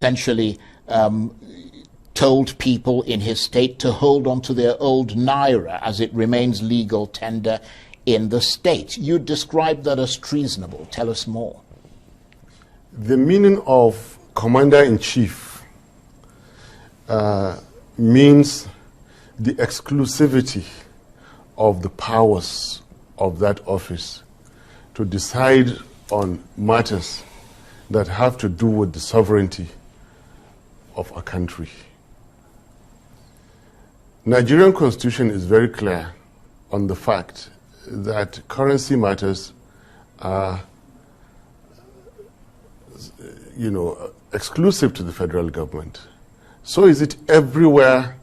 essentially told people in his state to hold on to their old naira as it remains legal tender in the state. You described that as treasonable. Tell us more. The meaning of commander-in-chief means the exclusivity of the powers of that office to decide on matters that have to do with the sovereignty of a country. Nigerian constitution is very clear on the fact that currency matters are, exclusive to the federal government. So is it everywhere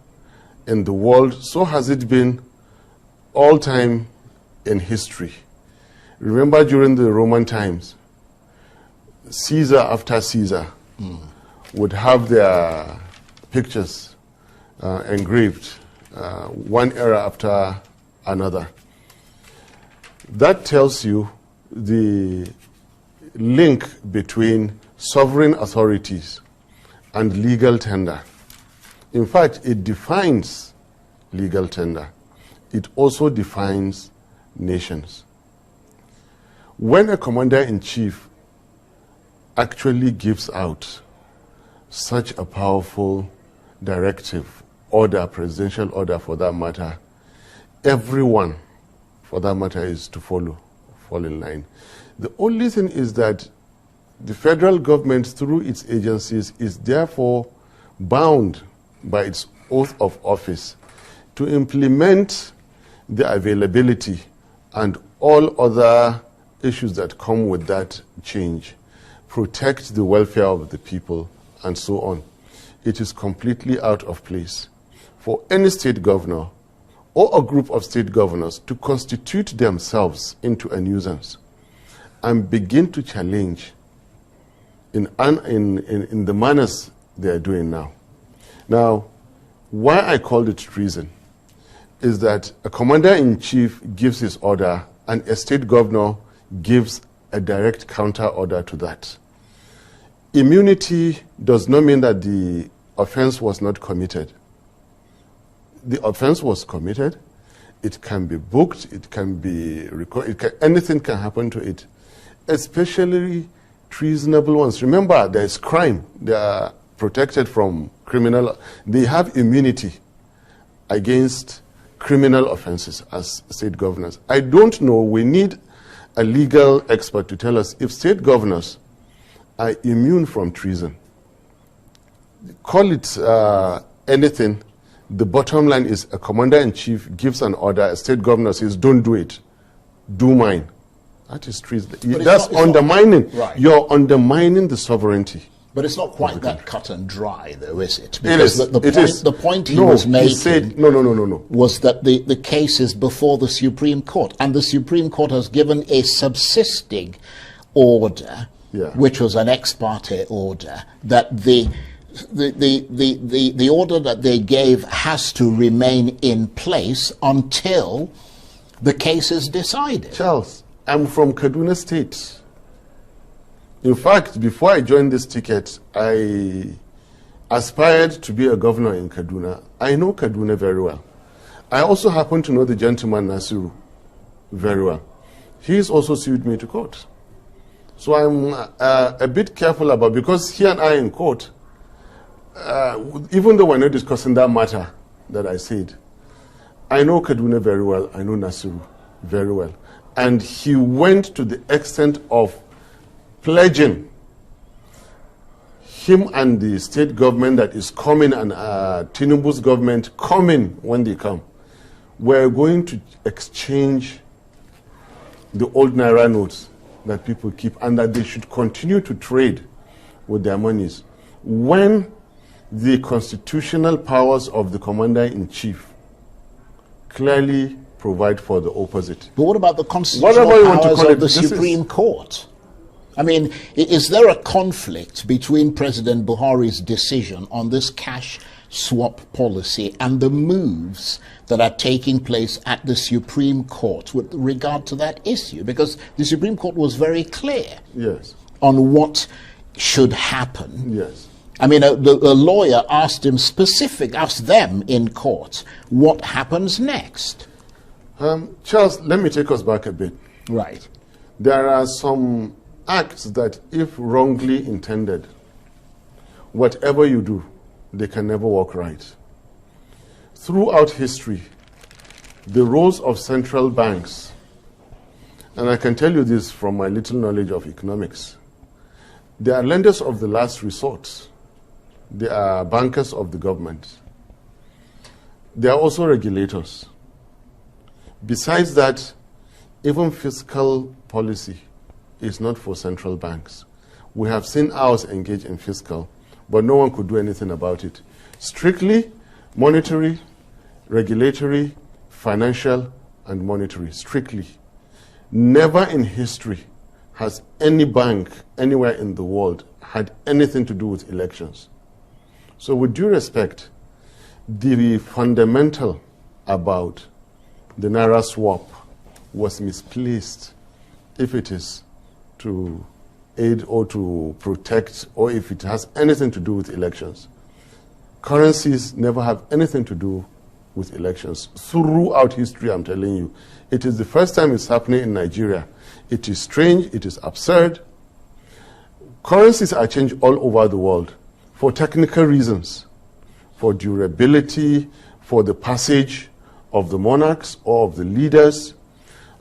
in the world. So has it been all time in history. Remember during the Roman times, Caesar after Caesar would have their pictures engraved, one era after another. That tells you the link between sovereign authorities and legal tender. In fact, it defines legal tender. It also defines nations. When a commander-in-chief actually gives out such a powerful directive, order, presidential order for that matter, everyone for that matter is to fall in line. The only thing is that the federal government, through its agencies, is therefore bound by its oath of office to implement the availability and all other issues that come with that change, protect the welfare of the people, and so on. It is completely out of place for any state governor or a group of state governors to constitute themselves into a nuisance and begin to challenge in the manners they are doing now. Now, why I called it treason is that a commander-in-chief gives his order and a state governor gives a direct counter order to that. Immunity does not mean that the offense was not committed. The offense was committed. It can be booked. It can be recorded. Anything can happen to it, especially treasonable ones. Remember, there is crime. They are protected from criminal. They have immunity against criminal offenses as state governors. I don't know. We need a legal expert to tell us if state governors are immune from treason. Call it anything. The bottom line is a commander-in-chief gives an order, a state governor says, don't do it, do mine. That is treason. That's undermining. Right. You're undermining the sovereignty. But it's not quite that cut and dry, though, is it? Because the point he was making no. was that the case is before the Supreme Court, and the Supreme Court has given a subsisting order, which was an ex parte order, that the order that they gave has to remain in place until the case is decided. Charles, I'm from Kaduna State. In fact, before I joined this ticket, I aspired to be a governor in Kaduna. I know Kaduna very well. I also happen to know the gentleman Nasiru very well. He's also sued me to court. So I'm a bit careful about, because he and I in court, even though we're not discussing that matter that I said, I know Kaduna very well, I know Nasiru very well. And he went to the extent of pledging him and the state government that is coming, and Tinubu's government coming when they come, we're going to exchange the old Naira notes that people keep, and that they should continue to trade with their monies when the constitutional powers of the commander-in-chief clearly provide for the opposite. But what about the constitutional powers of the Supreme Court? I mean, is there a conflict between President Buhari's decision on this cash swap policy and the moves that are taking place at the Supreme Court with regard to that issue? Because the Supreme Court was very clear on what should happen. Yes. I mean, a lawyer asked them in court, what happens next? Charles, let me take us back a bit. Right. There are some acts that, if wrongly intended, whatever you do, they can never work right. Throughout history, the roles of central banks, and I can tell you this from my little knowledge of economics, they are lenders of the last resort. They are bankers of the government. They are also regulators. Besides that, even fiscal policy is not for central banks. We have seen ours engage in fiscal, but no one could do anything about it. Strictly monetary, regulatory, financial, and monetary, strictly. Never in history has any bank anywhere in the world had anything to do with elections. So with due respect, the fundamental about the Naira swap was misplaced if it is to aid or to protect or if it has anything to do with elections. Currencies never have anything to do with elections. Throughout history, I'm telling you, it is the first time it's happening in Nigeria. It is strange, it is absurd. Currencies are changed all over the world for technical reasons, for durability, for the passage of the monarchs or of the leaders,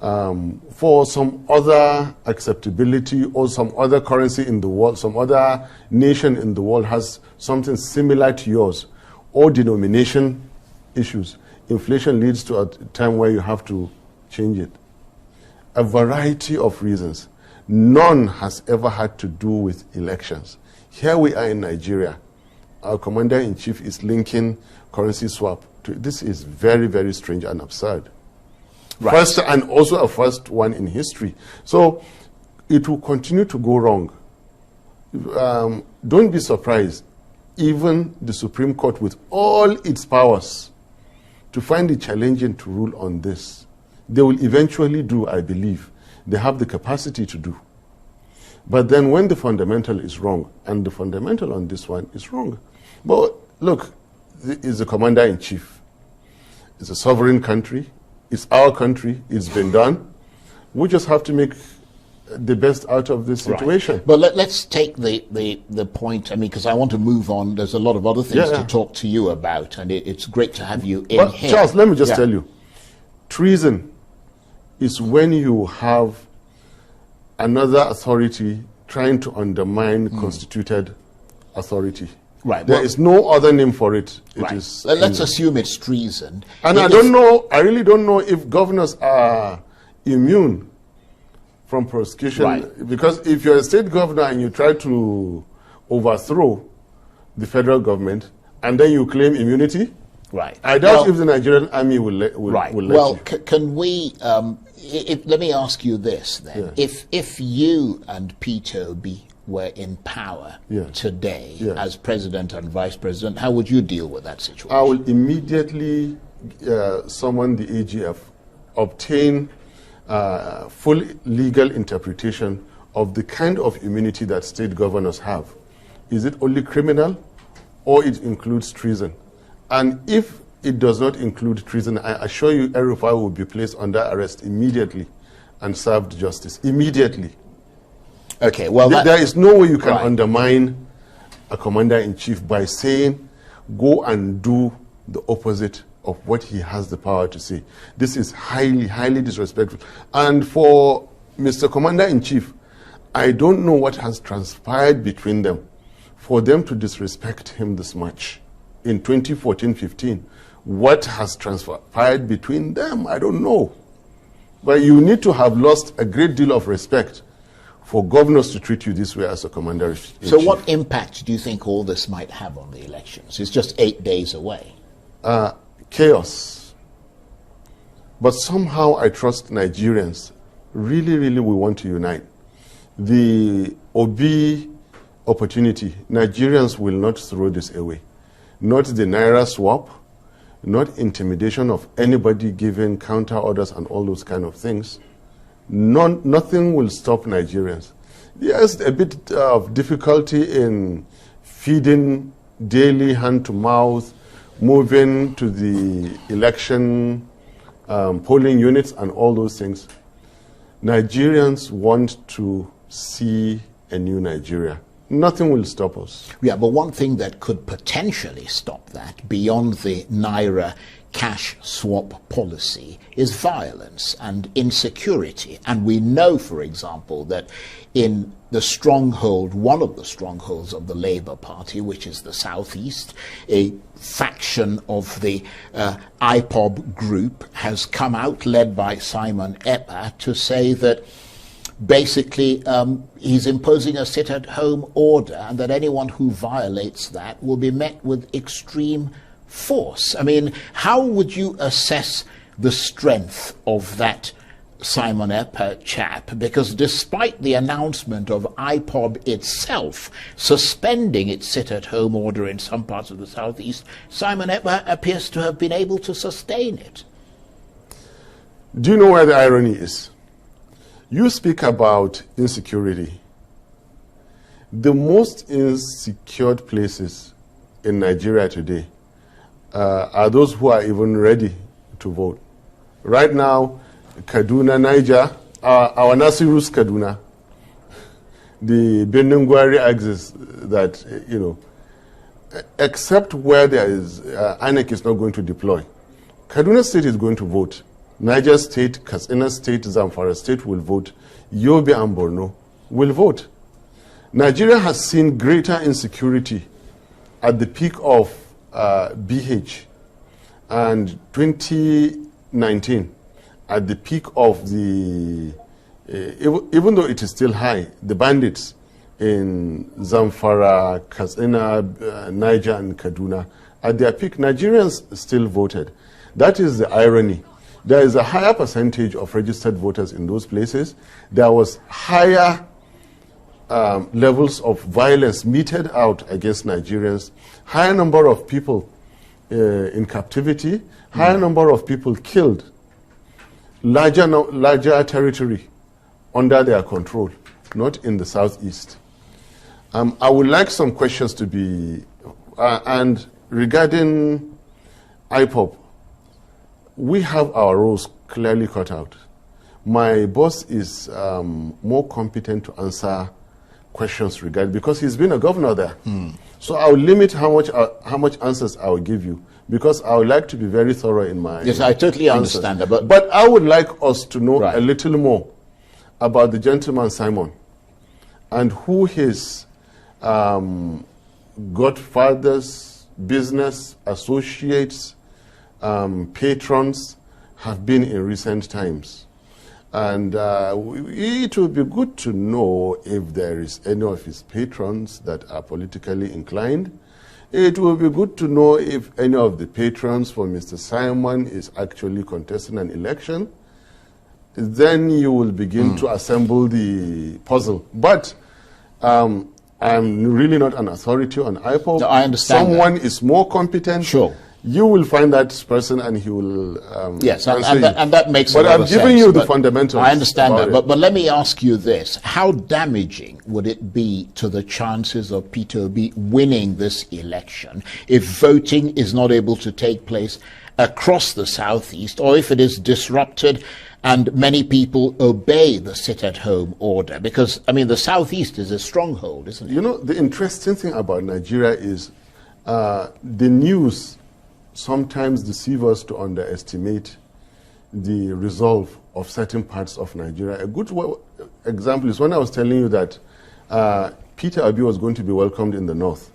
for some other acceptability or some other currency in the world, some other nation in the world has something similar to yours, or denomination issues. Inflation leads to a time where you have to change it. A variety of reasons. None has ever had to do with elections. Here we are in Nigeria. Our commander-in-chief is linking currency swap to it. This is very, very strange and absurd. Right. First, and also a first one in history. So it will continue to go wrong. Don't be surprised. Even the Supreme Court, with all its powers, to find it challenging to rule on this. They will eventually do, I believe. They have the capacity to do. But then when the fundamental is wrong, and the fundamental on this one is wrong. But look, it's the commander-in-chief. It's a sovereign country. It's our country. It's been done. We just have to make the best out of this situation. Right. But let's take the point, I mean, because I want to move on. There's a lot of other things to talk to you about, and it's great to have you in here. Charles, let me just tell you, treason is when you have another authority trying to undermine constituted authority. Right. There is no other name for it. It is let's assume it's treason. And I don't know, I really don't know if governors are immune from prosecution. Right. Because if you're a state governor and you try to overthrow the federal government and then you claim immunity, I doubt if the Nigerian army will let you. Can we, let me ask you this then. If you and Peter Obi were in power today as president and vice president, how would you deal with that situation? I will immediately summon the AGF, obtain full legal interpretation of the kind of immunity that state governors have. Is it only criminal or it includes treason? And if it does not include treason, I assure you El-Rufai will be placed under arrest immediately and served justice immediately. Okay, well, there is no way you can undermine a commander-in-chief by saying, go and do the opposite of what he has the power to say. This is highly, highly disrespectful. And for Mr. Commander-in-Chief, I don't know what has transpired between them for them to disrespect him this much. In 2014-15, what has transpired between them, I don't know. But you need to have lost a great deal of respect for governors to treat you this way as a commander-in-chief. So what impact do you think all this might have on the elections? It's just 8 days away. Chaos. But somehow I trust Nigerians. Really, really, we want to unite. The Obi opportunity, Nigerians will not throw this away. Not the Naira swap, not intimidation of anybody giving counter orders and all those kind of things. Nothing will stop Nigerians. Yes, a bit of difficulty in feeding daily hand to mouth, moving to the election polling units and all those things. Nigerians want to see a new Nigeria. Nothing will stop us. Yeah, but one thing that could potentially stop that, beyond the Naira cash swap policy, is violence and insecurity. And we know, for example, that in the stronghold, one of the strongholds of the Labour Party, which is the Southeast, a faction of the IPOB group has come out, led by Simon Ekpa, to say that basically he's imposing a sit-at-home order, and that anyone who violates that will be met with extreme force. I mean, how would you assess the strength of that Simon Ekpa chap? Because despite the announcement of IPOB itself suspending its sit-at-home order in some parts of the Southeast, Simon Ekpa appears to have been able to sustain it. Do you know where the irony is? You speak about insecurity. The most insecure places in Nigeria today are those who are even ready to vote. Right now, Kaduna, Niger, our Nasirus Kaduna, the Benungwari axis that, you know, except where there is, INEC is not going to deploy. Kaduna State is going to vote. Niger State, Katsina State, Zamfara State will vote. Yobe and Borno will vote. Nigeria has seen greater insecurity at the peak of BH and 2019, at the peak of the, even though it is still high, the bandits in Zamfara, Katsina, Niger and Kaduna, at their peak, Nigerians still voted. That is the irony. There is a higher percentage of registered voters in those places. There was higher levels of violence meted out against Nigerians, higher number of people in captivity, higher number of people killed, larger territory under their control, not in the Southeast. I would like some questions to be, and regarding IPOB, we have our roles clearly cut out. My boss is more competent to answer questions regarding, because he's been a governor there. So I'll limit how much answers I will give you, because I would like to be very thorough in my Yes, I totally answers. understand that. But I would like us to know a little more about the gentleman Simon and who his godfathers, business associates, patrons have been in recent times. And it would be good to know if there is any of his patrons that are politically inclined. It would be good to know if any of the patrons for Mr. Simon is actually contesting an election. Then you will begin to assemble the puzzle. But I'm really not an authority on IPOB. No, I understand. Someone is more competent. Sure. You will find that person and he will yes, answer you. And that makes but a lot I'm of giving sense, you the fundamentals. I understand that. But let me ask you this. How damaging would it be to the chances of Peter Obi winning this election if voting is not able to take place across the Southeast, or if it is disrupted and many people obey the sit-at-home order? Because, I mean, the Southeast is a stronghold, isn't it? You know, the interesting thing about Nigeria is the news sometimes deceive us to underestimate the resolve of certain parts of Nigeria. A good example is when I was telling you that Peter Obi was going to be welcomed in the north.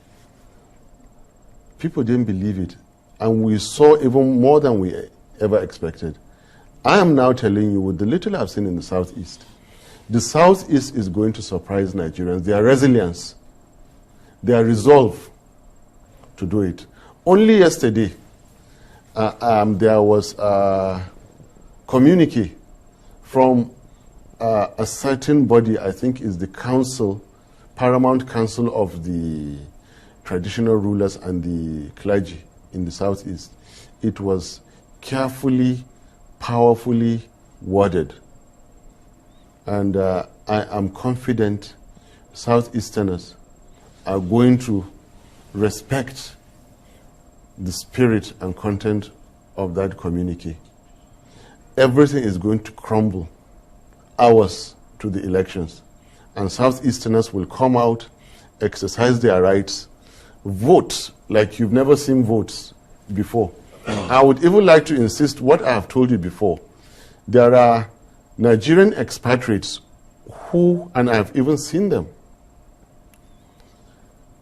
People didn't believe it, and we saw even more than we ever expected. I am now telling you, with the little I've seen in the Southeast, the Southeast is going to surprise Nigerians. Their resilience, their resolve to do it. Only yesterday, there was a communique from a certain body, I think is the council, Paramount Council of the traditional rulers and the clergy in the Southeast. It was carefully, powerfully worded. And I am confident Southeasterners are going to respect the spirit and content of that communique, everything is going to crumble hours to the elections. And Southeasterners will come out, exercise their rights, vote like you've never seen votes before. I would even like to insist what I have told you before. There are Nigerian expatriates who, and I have even seen them,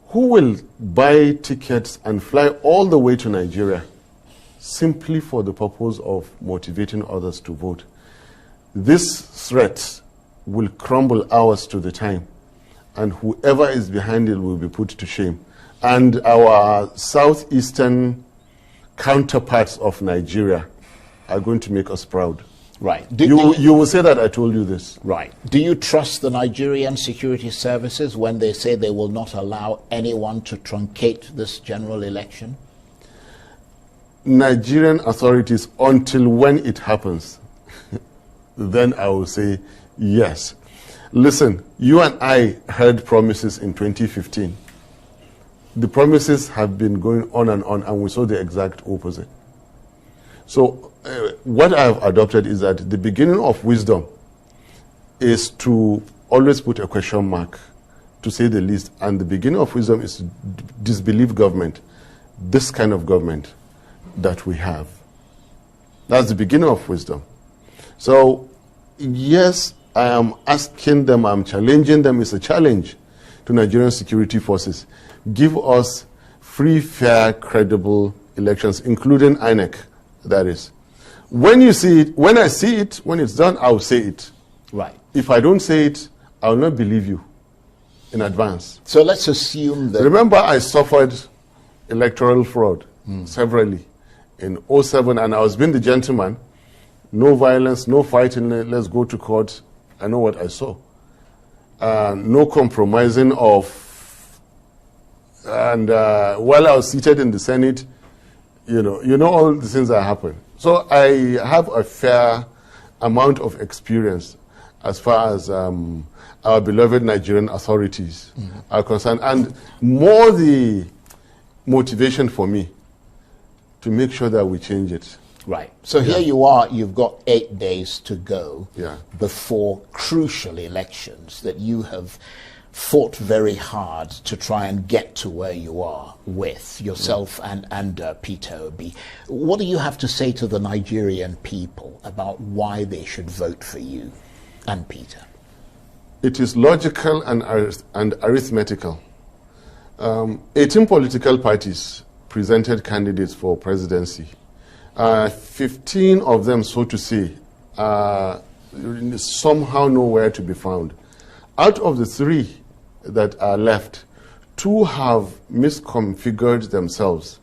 who will buy tickets and fly all the way to Nigeria simply for the purpose of motivating others to vote. This threat will crumble hours to the time, and whoever is behind it will be put to shame. And our southeastern counterparts of Nigeria are going to make us proud. Right. You will say that I told you this. Right. Do you trust the Nigerian security services when they say they will not allow anyone to truncate this general election? Nigerian authorities, until when it happens, then I will say yes. Listen, you and I heard promises in 2015. The promises have been going on, and we saw the exact opposite. So what I have adopted is that the beginning of wisdom is to always put a question mark, to say the least. And the beginning of wisdom is to disbelieve government, this kind of government that we have. That's the beginning of wisdom. So, yes, I am asking them, I'm challenging them. It's a challenge to Nigerian security forces. Give us free, fair, credible elections, including INEC, that is. When you see it, when I see it, when it's done, I'll say it. Right. If I don't say it, I'll not believe you in advance. So let's assume that... Remember, I suffered electoral fraud severally in 2007, and I was being the gentleman. No violence, no fighting, let's go to court. I know what I saw. No compromising of... And while I was seated in the Senate, you know all the things that happened. So I have a fair amount of experience as far as our beloved Nigerian authorities are concerned. And more the motivation for me to make sure that we change it. Right. So here you are, you've got 8 days to go before crucial elections that you have fought very hard to try and get to where you are with yourself and Peter Obi. What do you have to say to the Nigerian people about why they should vote for you and Peter? It is logical and arithmetical. 18 political parties presented candidates for presidency. 15 of them, so to say, are somehow nowhere to be found. Out of the 3 that are left, 2 have misconfigured themselves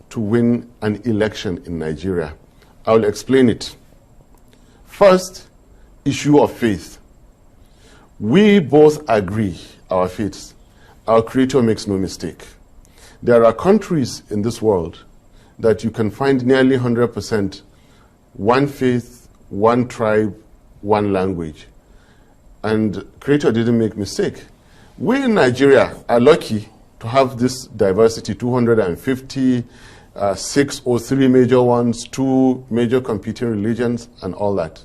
to win an election in Nigeria. I will explain it. First, issue of faith. We both agree our faiths. Our Creator makes no mistake. There are countries in this world that you can find nearly 100% one faith, one tribe, one language. And Creator didn't make mistake. We in Nigeria are lucky to have this diversity, 250, 6 or 3 major ones, 2 major competing religions, and all that.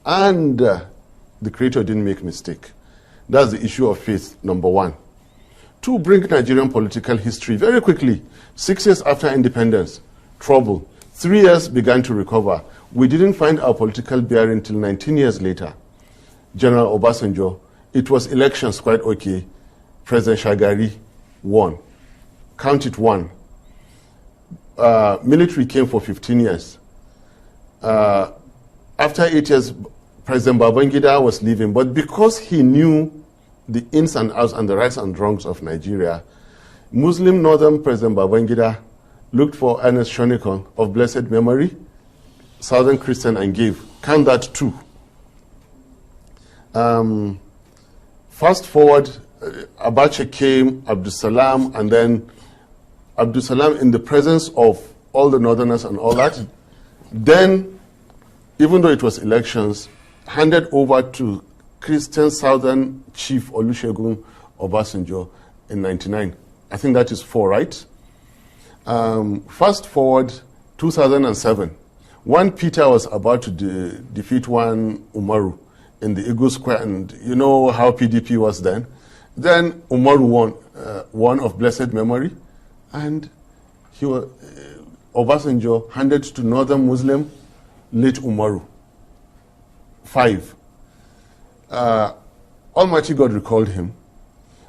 And the Creator didn't make mistake. That's the issue of faith, number 1. 2, bring Nigerian political history very quickly. 6 years after independence, trouble. 3 years began to recover. We didn't find our political bearing until 19 years later. General Obasanjo, it was elections quite okay. President Shagari won. Count it 1. Military came for 15 years. After 8 years, President Babangida was leaving, but because he knew the ins and outs and the rights and wrongs of Nigeria, Muslim Northern President Babangida looked for Ernest Shonekan of blessed memory, Southern Christian, and gave. Count that 2. Fast forward, Abacha came, Abdul Salam, and then Abdul Salam, in the presence of all the Northerners and all that, then, even though it was elections, handed over to Christian Southern Chief Olusegun Obasanjo in 99. I think that is 4, right? Fast forward 2007, one Peter was about to defeat one Umaru in the Eagle Square, and you know how PDP was then. Then Umaru won of blessed memory, and he was, Obasanjo handed to Northern Muslim late Umaru 5. Almighty God recalled him.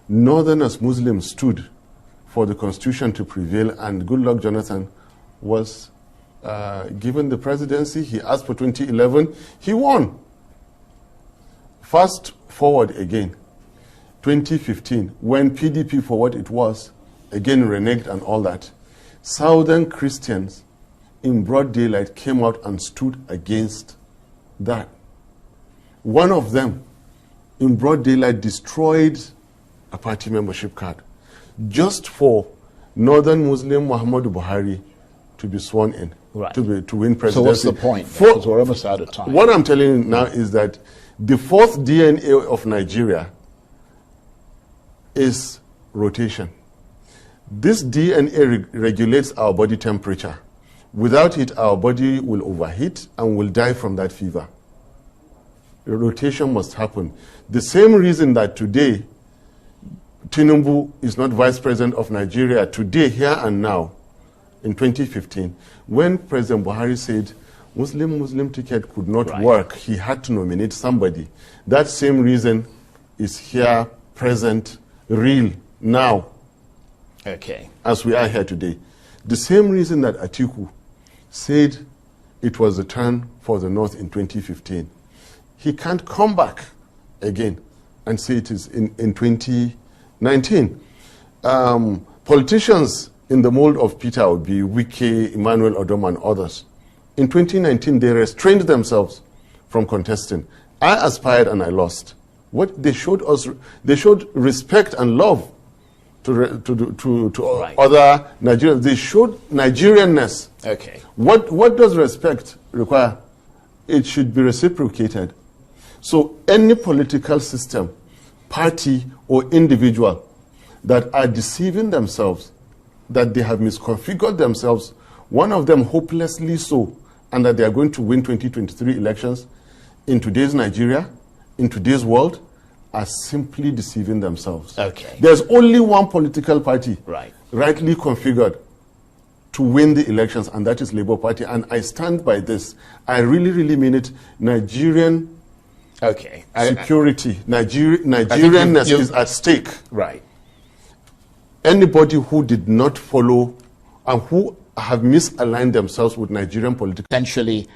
Northerners Muslims stood for the constitution to prevail, and Goodluck Jonathan was given the presidency. He asked for 2011. He won. Fast forward again, 2015, when PDP, for what it was, again reneged and all that, Southern Christians in broad daylight came out and stood against that. One of them, in broad daylight, destroyed a party membership card just for Northern Muslim Muhammadu Buhari to be sworn in, right, to win presidency. So what's the point? Because we're almost out of time. What I'm telling you now is that the fourth DNA of Nigeria is rotation. This DNA regulates our body temperature. Without it, our body will overheat and will die from that fever. Rotation must happen. The same reason that today Tinubu is not vice president of Nigeria, today, here and now, in 2015, when President Buhari said Muslim ticket could not work, he had to nominate somebody. That same reason is here, present, real, now, as we are here today. The same reason that Atiku said it was the turn for the North in 2015. He can't come back again and say it is in 2019. Politicians in the mold of Peter would be Wike, Emmanuel Odom, and others. In 2019, they restrained themselves from contesting. I aspired and I lost. What they showed us, they showed respect and love to other Nigerians. They showed Nigerianness. What does respect require? It should be reciprocated. So any political system, party, or individual that are deceiving themselves, that they have misconfigured themselves, one of them hopelessly so, and that they are going to win 2023 elections in today's Nigeria, in today's world, are simply deceiving themselves. There's only one political party rightly configured to win the elections, and that is Labour Party. And I stand by this. I really, really mean it. Nigerian security, Nigerianness is at stake. Anybody who did not follow and who have misaligned themselves with Nigerian politics. Essentially,